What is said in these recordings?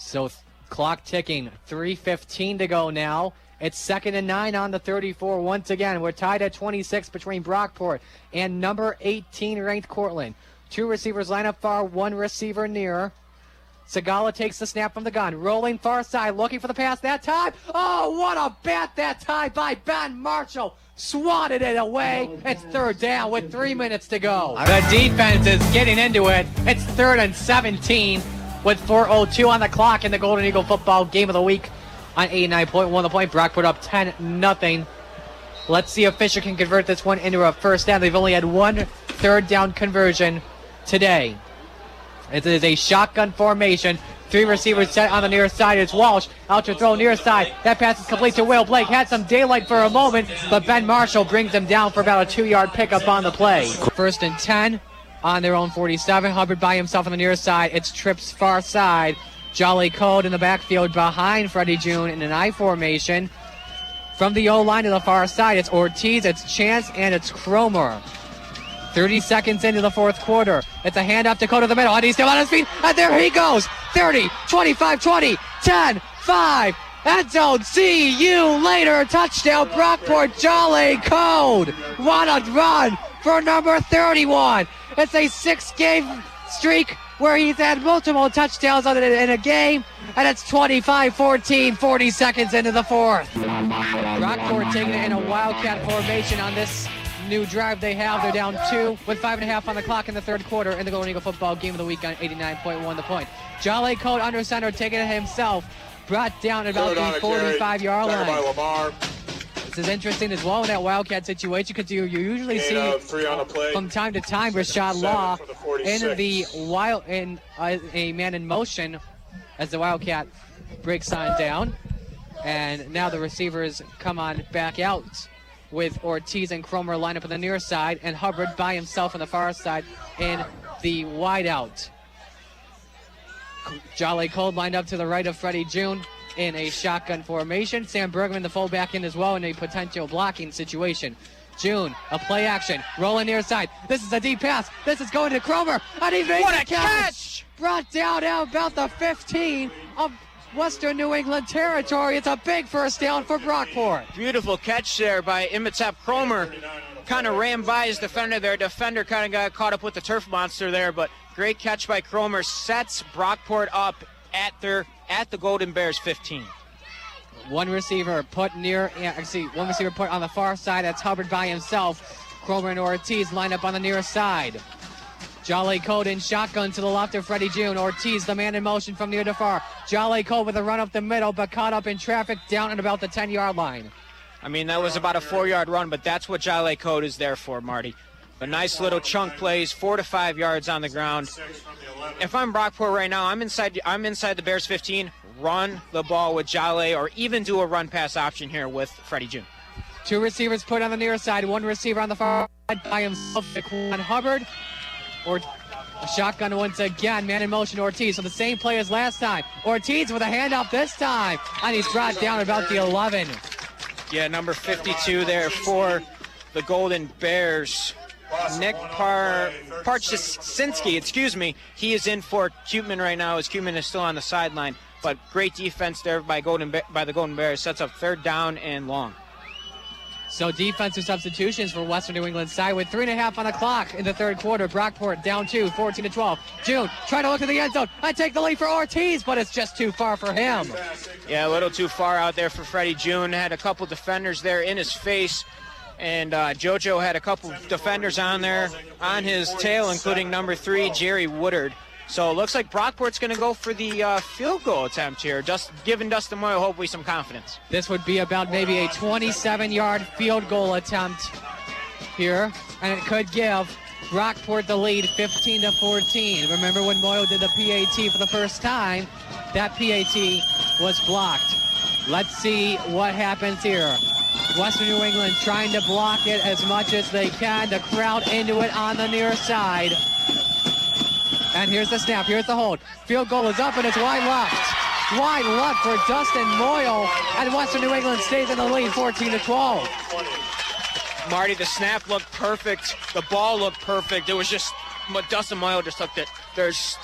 So clock ticking, 3:15 to go now. It's 2nd and 9 on the 34 once again. We're tied at 26 between Brockport and number 18 ranked Cortland. 2 receivers line up far, 1 receiver near. Czekala takes the snap from the gun, rolling far side, looking for the pass that time. Oh, what a bat that time by Ben Marshall. Swatted it away. It's 3rd down with 3 minutes to go. The defense is getting into it. It's 3rd and 17 with 4:02 on the clock in the Golden Eagle football game of the week on 89.1 The Point. Brockport up 10-0. Let's see if Fisher can convert this one into a first down. They've only had 1 3rd down conversion today. It is a shotgun formation. 3 receivers set on the near side. It's Walsh out to throw near side. That pass is complete to Will Blake. Had some daylight for a moment, but Ben Marshall brings him down for about a 2-yard pickup on the play. 1st and 10 on their own 47. Hubbard by himself on the near side. It's trips far side. Jolly Code in the backfield behind Freddie June in an I formation. From the O-line to the far side, it's Ortiz, it's Chance, and it's Cromer. 30 seconds into the 4th quarter. It's a handoff to Code to the middle, and he's still on his feet, and there he goes. 30, 25, 20, 10, 5. End zone, see you later. Touchdown, Brockport, Jolly Code. What a run for number 31. It's a 6-game streak where he's had multiple touchdowns in a game, and it's 25-14, 40 seconds into the 4th. Brockport taking it in a Wildcat formation on this new drive they have. They're down 2 with 5.5 on the clock in the 3rd quarter in the Golden Eagle football game of the week on 89.1 The Point. Jolly Code under center, taking it himself, brought down at about the 45-yard line. This is interesting as well in that Wildcat situation, because you usually see from time to time Rashad Law in the a man in motion as the Wildcat breaks on down, and now the receivers come on back out with Ortiz and Cromer lined up on the near side, and Hubbard by himself on the far side in the wideout. Jolly Code lined up to the right of Freddie June in a shotgun formation. Sam Bergman, the fullback, in as well in a potential blocking situation. June, a play action, rolling near side. This is a deep pass. This is going to Cromer. And he makes a catch! Brought down about the 15 of Western New England territory. It's a big first down for Brockport. Beautiful catch there by Imatep Cromer. Kind of ran by his defender there. Defender kind of got caught up with the turf monster there, but great catch by Cromer. Sets Brockport up at the Golden Bears 15. One receiver put on the far side. That's Hubbard by himself. Cromer and Ortiz line up on the near side. Jolly Code in shotgun to the left of Freddie June. Ortiz, the man in motion from near to far. Jolly Code with a run up the middle, but caught up in traffic down at about the 10-yard line. I mean, that was about a 4-yard run, but that's what Jolly Code is there for, Marty. A nice little chunk plays, 4 to 5 yards on the ground. If I'm Brockport right now, I'm inside the Bears 15. Run the ball with Jolly, or even do a run pass option here with Freddie June. 2 receivers put on the near side. 1 receiver on the far side by himself. Quan Hubbard. Or a shotgun once again. Man in motion, Ortiz. So the same play as last time. Ortiz with a handoff this time. And he's brought down about the 11. Yeah, number 52 there for the Golden Bears. Nick Parchasinski, he is in for Cuteman right now, as Cuteman is still on the sideline. But great defense there by the Golden Bears. Sets up 3rd down and long. So defensive substitutions for Western New England side with 3.5 on the clock in the 3rd quarter. Brockport down 2, 14-12. June trying to look to the end zone. I take the lead for Ortiz, but it's just too far for him. Yeah, a little too far out there for Freddie June. Had a couple defenders there in his face. And JoJo had a couple defenders on there on his tail, including number 3, Jerry Woodard. So it looks like Brockport's going to go for the field goal attempt here, just giving Dustin Moyle hopefully some confidence. This would be about maybe a 27-yard field goal attempt here, and it could give Brockport the lead 15-14. Remember when Moyle did the PAT for the first time, that PAT was blocked. Let's see what happens here. Western New England trying to block it as much as they can. The crowd into it on the near side. And here's the snap. Here's the hold. Field goal is up, and it's wide left. Wide left for Dustin Moyle. And Western New England stays in the lead, 14-12. Marty, the snap looked perfect. The ball looked perfect. It was just but Dustin Moyle just hooked it.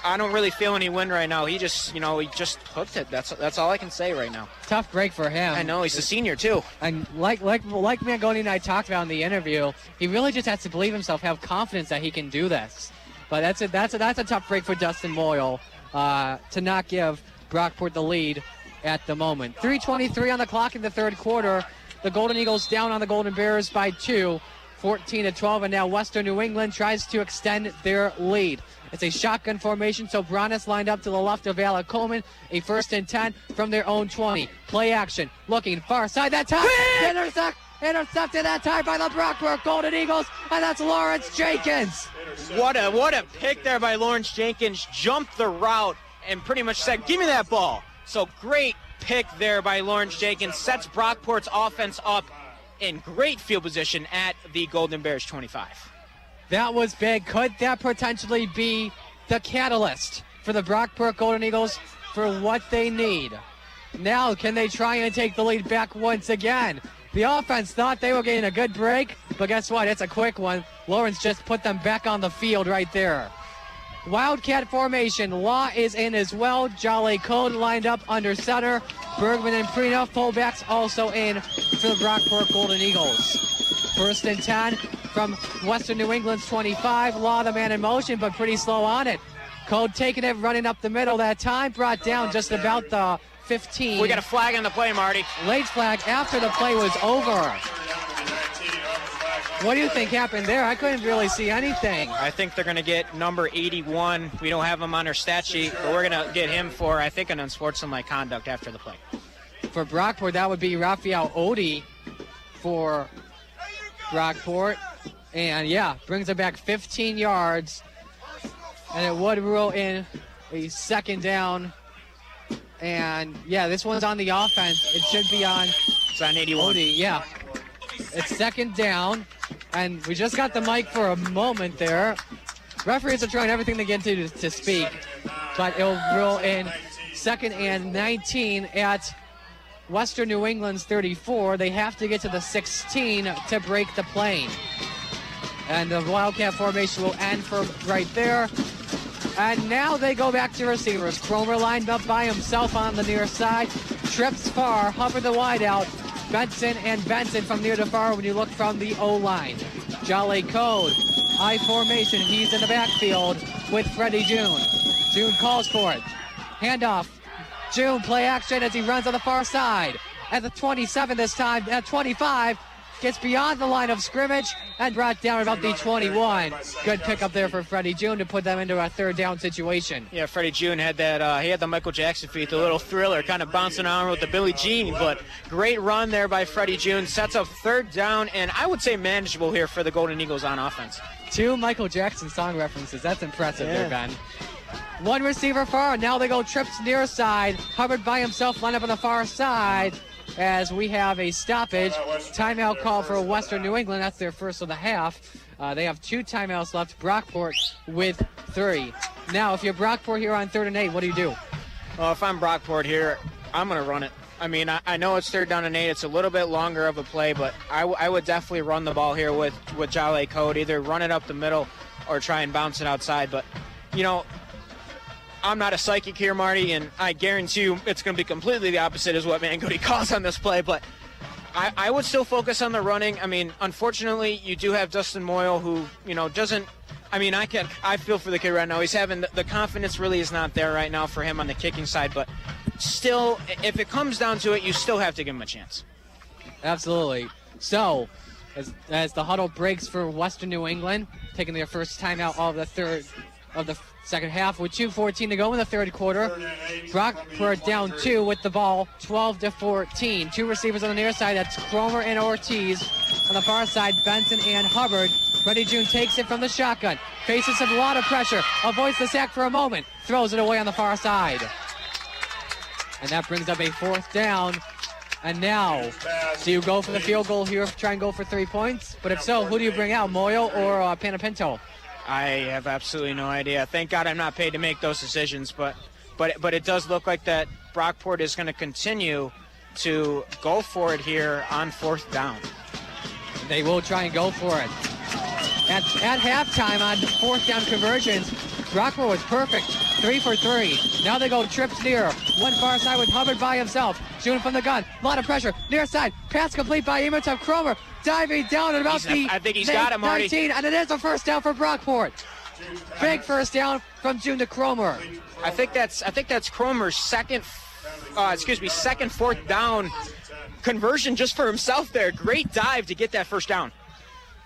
I don't really feel any wind right now. He just hooked it. That's all I can say right now. Tough break for him. I know, he's a senior too. And like Mangoni and I talked about in the interview, he really just has to believe himself, have confidence that he can do this. But that's a tough break for Dustin Moyle to not give Brockport the lead at the moment. 3:23 on the clock in the third quarter. The Golden Eagles down on the Golden Bears by 2, 14-12, and now Western New England tries to extend their lead. It's a shotgun formation, so Bronis lined up to the left of Alec Coleman. A 1st and 10 from their own 20. Play action, looking far side that time. Intercepted that time by the Brockport Golden Eagles, and that's Lawrence Jenkins. What a pick there by Lawrence Jenkins. Jumped the route and pretty much said, give me that ball. So great pick there by Lawrence Jenkins. Sets Brockport's offense up in great field position at the Golden Bears 25. That was big. Could that potentially be the catalyst for the Brockport Golden Eagles for what they need? Now, can they try and take the lead back once again? The offense thought they were getting a good break, but guess what? It's a quick one. Lawrence just put them back on the field right there. Wildcat formation. Law is in as well. Jolly Code lined up under center. Bergman and Prina, fullbacks, also in for the Brockport Golden Eagles. 1st and 10 from Western New England's 25. Law, the man in motion, but pretty slow on it. Code taking it, running up the middle that time. Brought down just about the 15. We got a flag on the play, Marty. Late flag after the play was over. What do you think happened there? I couldn't really see anything. I think they're going to get number 81. We don't have him on our stat sheet, but we're going to get him for, I think, an unsportsmanlike conduct after the play. For Brockport, that would be Raphael Odie for Brockport. And, yeah, brings it back 15 yards. And it would rule in a 2nd down. And, yeah, this one's on the offense. It should be on. It's on 81. Odie, yeah. It's 2nd down. And we just got the mic for a moment there. Referees are trying everything they can to speak. But it'll rule in 2nd and 19 at Western New England's 34. They have to get to the 16 to break the plane. And the Wildcat formation will end from right there. And now they go back to receivers. Cromer lined up by himself on the near side. Trips far, Hubbard the wide out. Benson and Benson from near to far when you look from the O-line. Jolly Code, I formation. He's in the backfield with Freddie June. June calls for it. Handoff. June play action as he runs on the far side. At the 27 this time, at 25. Gets beyond the line of scrimmage and brought down about the 21. Good pickup there for Freddie June to put them into a 3rd down situation. Yeah, Freddie June had that. He had the Michael Jackson feet, the little thriller, kind of bouncing around with the Billie Jean. But great run there by Freddie June. Sets up 3rd down, and I would say manageable here for the Golden Eagles on offense. 2 Michael Jackson song references. That's impressive there, Ben. 1 receiver far. Now they go trips near side. Hubbard by himself, line up on the far side. As we have a stoppage. Timeout call for Western New England. That's their first of the half. They have 2 timeouts left. Brockport with 3. Now, if you're Brockport here on 3rd and 8, what do you do? Well, if I'm Brockport here, I'm going to run it. I mean, I know it's 3rd down and 8. It's a little bit longer of a play, but I would definitely run the ball here with Jolly Code. Either run it up the middle or try and bounce it outside. But, you know, I'm not a psychic here, Marty, and I guarantee you it's going to be completely the opposite as what Mangoni calls on this play, but I would still focus on the running. I mean, unfortunately, you do have Dustin Moyle who, you know, doesn't – I mean, I feel for the kid right now. He's having – the confidence really is not there right now for him on the kicking side, but still, if it comes down to it, you still have to give him a chance. Absolutely. So, as the huddle breaks for Western New England, taking their first timeout of the second half with 2:14 to go in the third quarter. Brockport down 2 with the ball, 12-14. 2 receivers on the near side. That's Cromer and Ortiz. On the far side, Benson and Hubbard. Freddie June takes it from the shotgun. Faces a lot of pressure. Avoids the sack for a moment. Throws it away on the far side. And that brings up a 4th down. And now, do you go for the field goal here, try and go for 3 points? But if so, who do you bring out, Moyle or Panapinto? I have absolutely no idea. Thank God I'm not paid to make those decisions, but it does look like that Brockport is going to continue to go for it here on 4th down. They will try and go for it. At halftime on fourth down conversions, Brockport was perfect, 3 for 3. Now they go trips near, one far side with Hubbard by himself. Shooting from the gun, a lot of pressure, near side, pass complete by Emerton Cromer, diving down at about I think he's got it, Marty. 19, and it is a first down for Brockport. Big first down from June to Cromer. I think that's Cromer's second fourth down conversion just for himself there. Great dive to get that first down.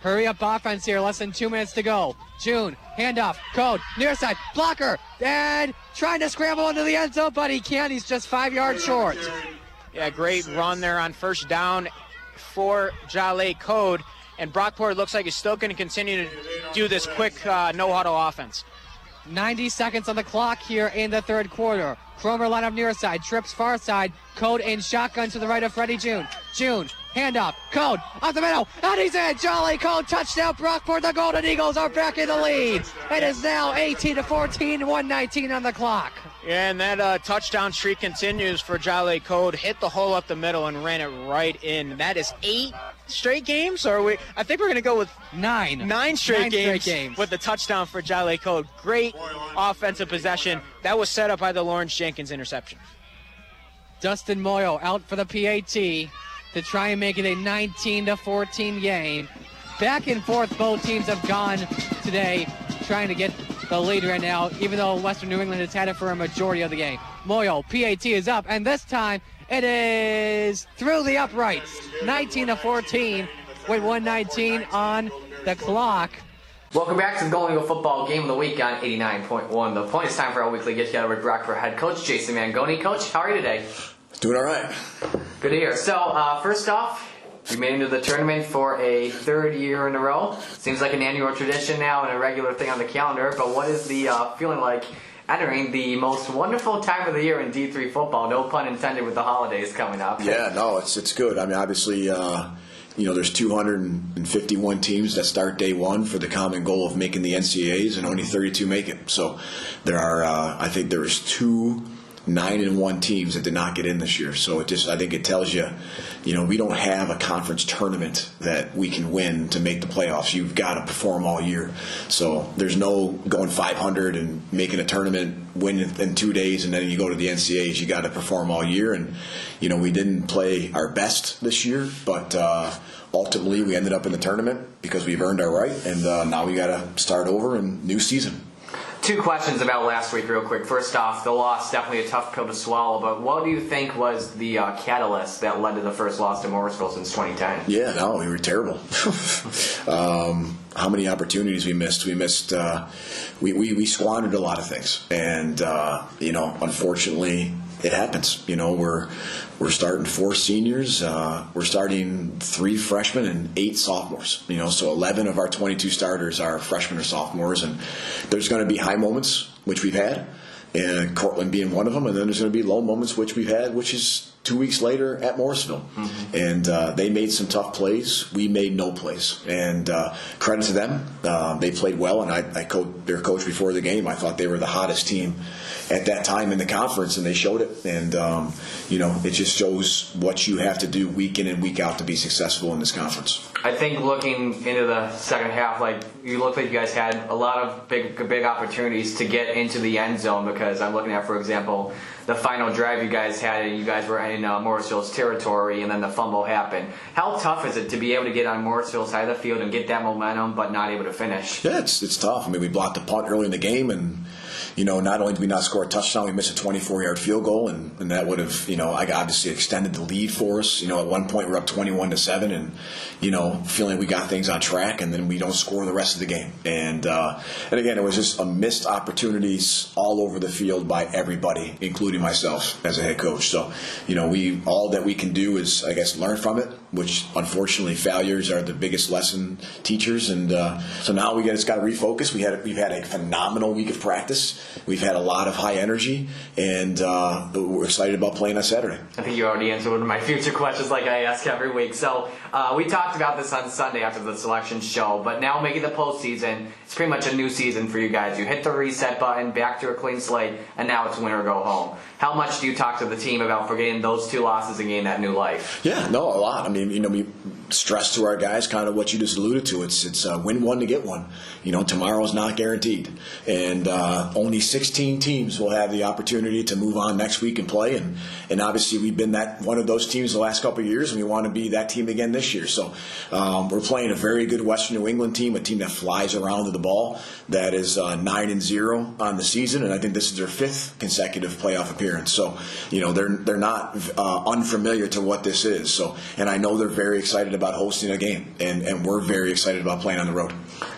Hurry up offense here, less than 2 minutes to go. June, handoff, Code, near side, blocker, and trying to scramble into the end zone, but he can't. He's just 5 yards short. Yeah, great run there on first down for Jolly Code. And Brockport looks like he's still going to continue to do this quick no-huddle offense. 90 seconds on the clock here in the third quarter. Cromer line up near side, trips far side, Code in shotgun to the right of Freddie June. June, handoff, Code, up the middle, and he's in. Jolly Code, touchdown, Brockport. The Golden Eagles are back in the lead. It is now 18-14, 1:19 on the clock. Yeah, and that touchdown streak continues for Jolly Code. Hit the hole up the middle and ran it right in. That is 8 straight games, or I think we're going to go with 9 straight games with the touchdown for Jolly Code. Great offensive possession. That was set up by the Lawrence Jenkins interception. Dustin Moyo out for the PAT to try and make it a 19-14 game. Back and forth, both teams have gone today trying to get the lead right now, even though Western New England has had it for a majority of the game. Moyo, PAT is up, and this time it is through the uprights. 19-14 with 1:19 on the clock. Welcome back to the Golden Eagle Football Game of the Week on 89.1. The point is time for our weekly get-together with Brockport head coach Jason Mangoni. Coach, how are you today? Doing all right. Good to hear. So, first off, you made it into the tournament for a third year in a row. Seems like an annual tradition now and a regular thing on the calendar, but what is the feeling like entering the most wonderful time of the year in D3 football? No pun intended with the holidays coming up. Yeah, no, it's good. I mean, obviously, there's 251 teams that start day one for the common goal of making the NCAAs, and only 32 make it. So there are, I think there was 2 9-1 teams that did not get in this year. So I think it tells you, we don't have a conference tournament that we can win to make the playoffs. You've got to perform all year. So there's no going 500 and making a tournament, win in 2 days, and then you go to the NCAAs. You got to perform all year. And, we didn't play our best this year, but ultimately we ended up in the tournament because we've earned our right. And now we got to start over and new season. 2 questions about last week real quick. First off, the loss, definitely a tough pill to swallow, but what do you think was the catalyst that led to the first loss to Morrisville since 2010? Yeah, no, we were terrible. How many opportunities we missed? We squandered a lot of things, and unfortunately, it happens. We're starting 4 seniors. We're starting 3 freshmen and 8 sophomores. So 11 of our 22 starters are freshmen or sophomores, and there's going to be high moments, which we've had, and Cortland being one of them, and then there's going to be low moments, which we've had, which is 2 weeks later at Morrisville. Mm-hmm. And they made some tough plays. We made no plays. And credit to them. They played well, and I coached their coach before the game. I thought they were the hottest team at that time in the conference, and they showed it. And, it just shows what you have to do week in and week out to be successful in this conference. I think looking into the second half, you look like you guys had a lot of big opportunities to get into the end zone, because I'm looking at, for example, the final drive you guys had, and you guys were in Morrisville's territory, and then the fumble happened. How tough is it to be able to get on Morrisville's side of the field and get that momentum, but not able to finish? Yeah, it's tough. I mean, we blocked the punt early in the game, and not only did we not score a touchdown, we missed a 24-yard field goal, and that would have, obviously extended the lead for us. At one point we were up 21-7, and feeling we got things on track, and then we don't score the rest of the game. And again, it was just a missed opportunities all over the field by everybody, including myself as a head coach. So, all that we can do is, I guess, learn from it, which unfortunately failures are the biggest lesson teachers. And so now we just got to refocus. We've had a phenomenal week of practice. We've had a lot of high energy, and we're excited about playing on Saturday. I think you already answered one of my future questions like I ask every week. So we talked about this on Sunday after the selection show, but now making the postseason, it's pretty much a new season for you guys. You hit the reset button, back to a clean slate, and now it's win or go home. How much do you talk to the team about forgetting those 2 losses and gaining that new life? Yeah, no, a lot. I mean, stress to our guys kind of what you just alluded to. It's win one to get one. Tomorrow's not guaranteed, and only 16 teams will have the opportunity to move on next week and play. And obviously we've been one of those teams the last couple of years, and we want to be that team again this year. So we're playing a very good Western New England team, a team that flies around to the ball, that is 9-0 on the season, and I think this is their 5th consecutive playoff appearance. So they're not unfamiliar to what this is. So, and I know they're very excited about hosting a game, and we're very excited about playing on the road.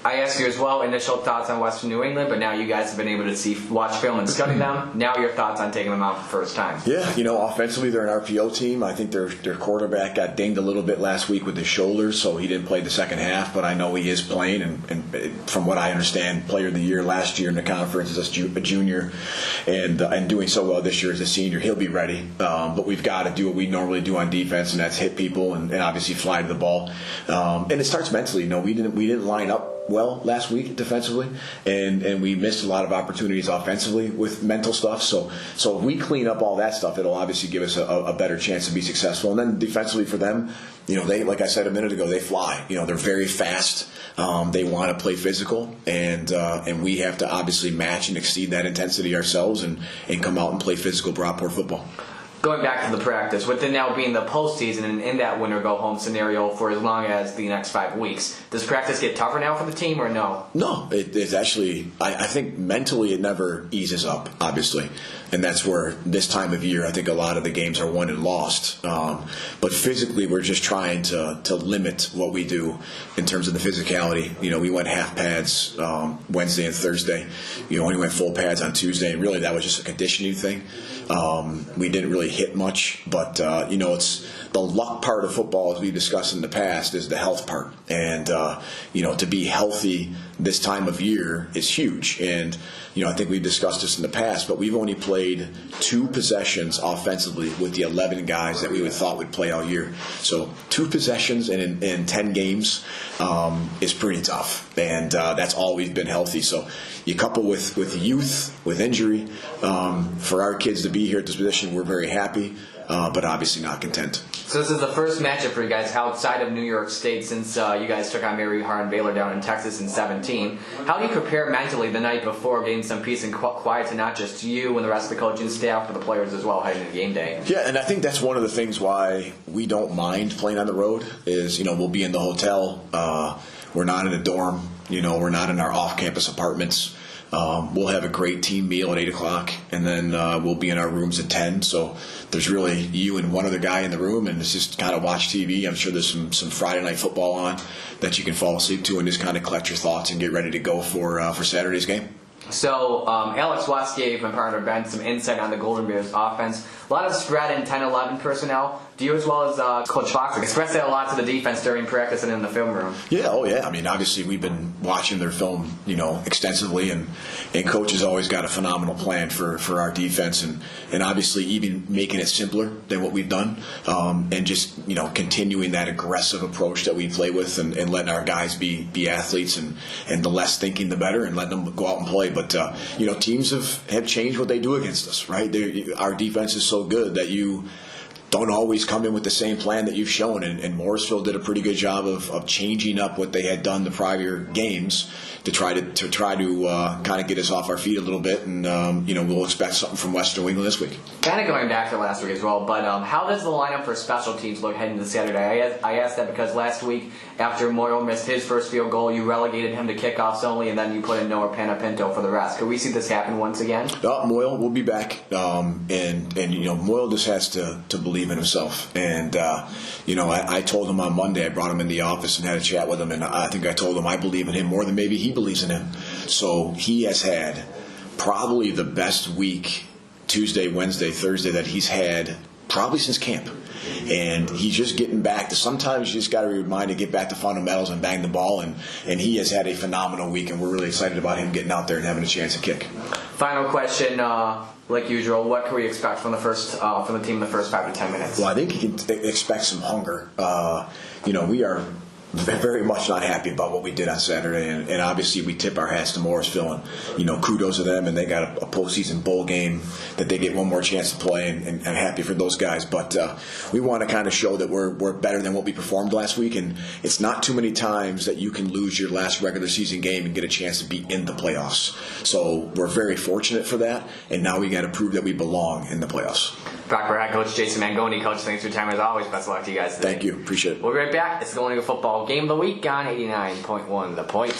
I asked you as well, initial thoughts on Western New England, but now you guys have been able to watch film and study them. Now your thoughts on taking them out for the first time. Yeah, offensively they're an RPO team. I think their quarterback got dinged a little bit last week with his shoulder, so he didn't play the second half, but I know he is playing, and from what I understand, player of the year last year in the conference as a junior, and doing so well this year as a senior. He'll be ready, but we've got to do what we normally do on defense, and that's hit people and obviously fly to the ball. And it starts mentally. We didn't line up well last week defensively, and we missed a lot of opportunities offensively with mental stuff. So if we clean up all that stuff, it'll obviously give us a better chance to be successful. And then defensively for them, they, like I said a minute ago, they fly. They're very fast. They want to play physical, and we have to obviously match and exceed that intensity ourselves and come out and play physical Brockport football. Going back to the practice, with it now being the postseason and in that winner-go-home scenario for as long as the next 5 weeks, does practice get tougher now for the team or no? No, it's actually, I think mentally it never eases up, obviously. And that's where this time of year I think a lot of the games are won and lost. But physically we're just trying to limit what we do in terms of the physicality. We went half pads Wednesday and Thursday. Only went full pads on Tuesday, and really that was just a conditioning thing. We didn't really hit much, but it's the luck part of football, as we've discussed in the past, is the health part. And to be healthy this time of year is huge. And I think we've discussed this in the past, but we've only played 2 possessions offensively with the 11 guys that we would thought would play all year. So 2 possessions in 10 games is pretty tough, and that's all we've been healthy. So you couple with youth, with injury, for our kids to be here at this position, we're very happy, but obviously not content. So this is the first matchup for you guys outside of New York State since you guys took on Mary Hart and Baylor down in Texas in 2017. How do you prepare mentally the night before, getting some peace and quiet to not just you and the rest of the coaching staff, but the players as well heading into game day? Yeah, and I think that's one of the things why we don't mind playing on the road is, we'll be in the hotel. We're not in a dorm. We're not in our off-campus apartments. We'll have a great team meal at 8 o'clock, and then we'll be in our rooms at 10. So there's really you and one other guy in the room, and it's just kind of watch TV. I'm sure there's some Friday night football on that you can fall asleep to and just kind of collect your thoughts and get ready to go for Saturday's game. So Alex West gave my partner Ben some insight on the Golden Bears offense. A lot of spread in 10-11 personnel. Do you, as well as Coach Fox, express that a lot to the defense during practice and in the film room? Yeah, I mean, obviously we've been watching their film, extensively, and Coach has always got a phenomenal plan for our defense, and obviously even making it simpler than what we've done, and just continuing that aggressive approach that we play with, and letting our guys be athletes, and the less thinking the better, and letting them go out and play. But teams have changed what they do against us, right? Our defense is so good that you don't always come in with the same plan that you've shown, and Morrisville did a pretty good job of changing up what they had done the prior games to try to kind of get us off our feet a little bit, and we'll expect something from Western New England this week. Kind of going back to last week as well, but how does the lineup for special teams look heading into Saturday? I asked that because last week, after Moyle missed his first field goal, you relegated him to kickoffs only, and then you put in Noah Panapinto for the rest. Could we see this happen once again? Moyle will be back, and Moyle just has to believe in himself. And I told him on Monday, I brought him in the office and had a chat with him, and I think I told him I believe in him more than maybe he believes in him. So he has had probably the best week, Tuesday, Wednesday, Thursday, that he's had probably since camp. And he's just getting back to, sometimes you just got to be reminded to get back to fundamentals and bang the ball, and he has had a phenomenal week, and we're really excited about him getting out there and having a chance to kick. Final question, like usual, what can we expect from the team in the first 5 to 10 minutes? Well, I think you can expect some hunger. We are very much not happy about what we did on Saturday, and obviously we tip our hats to Morrisville, and kudos to them, and they got a postseason bowl game that they get one more chance to play, and I'm happy for those guys. But we want to kind of show that we're better than what we performed last week, and it's not too many times that you can lose your last regular season game and get a chance to be in the playoffs. So we're very fortunate for that, and now we got to prove that we belong in the playoffs. Brockport head coach Jason Mangoni. Coach, thanks for your time as always. Best of luck to you guys today. Thank you. Appreciate it. We'll be right back. It's the Golden Eagle Football Game of the Week on 89.1 The Point.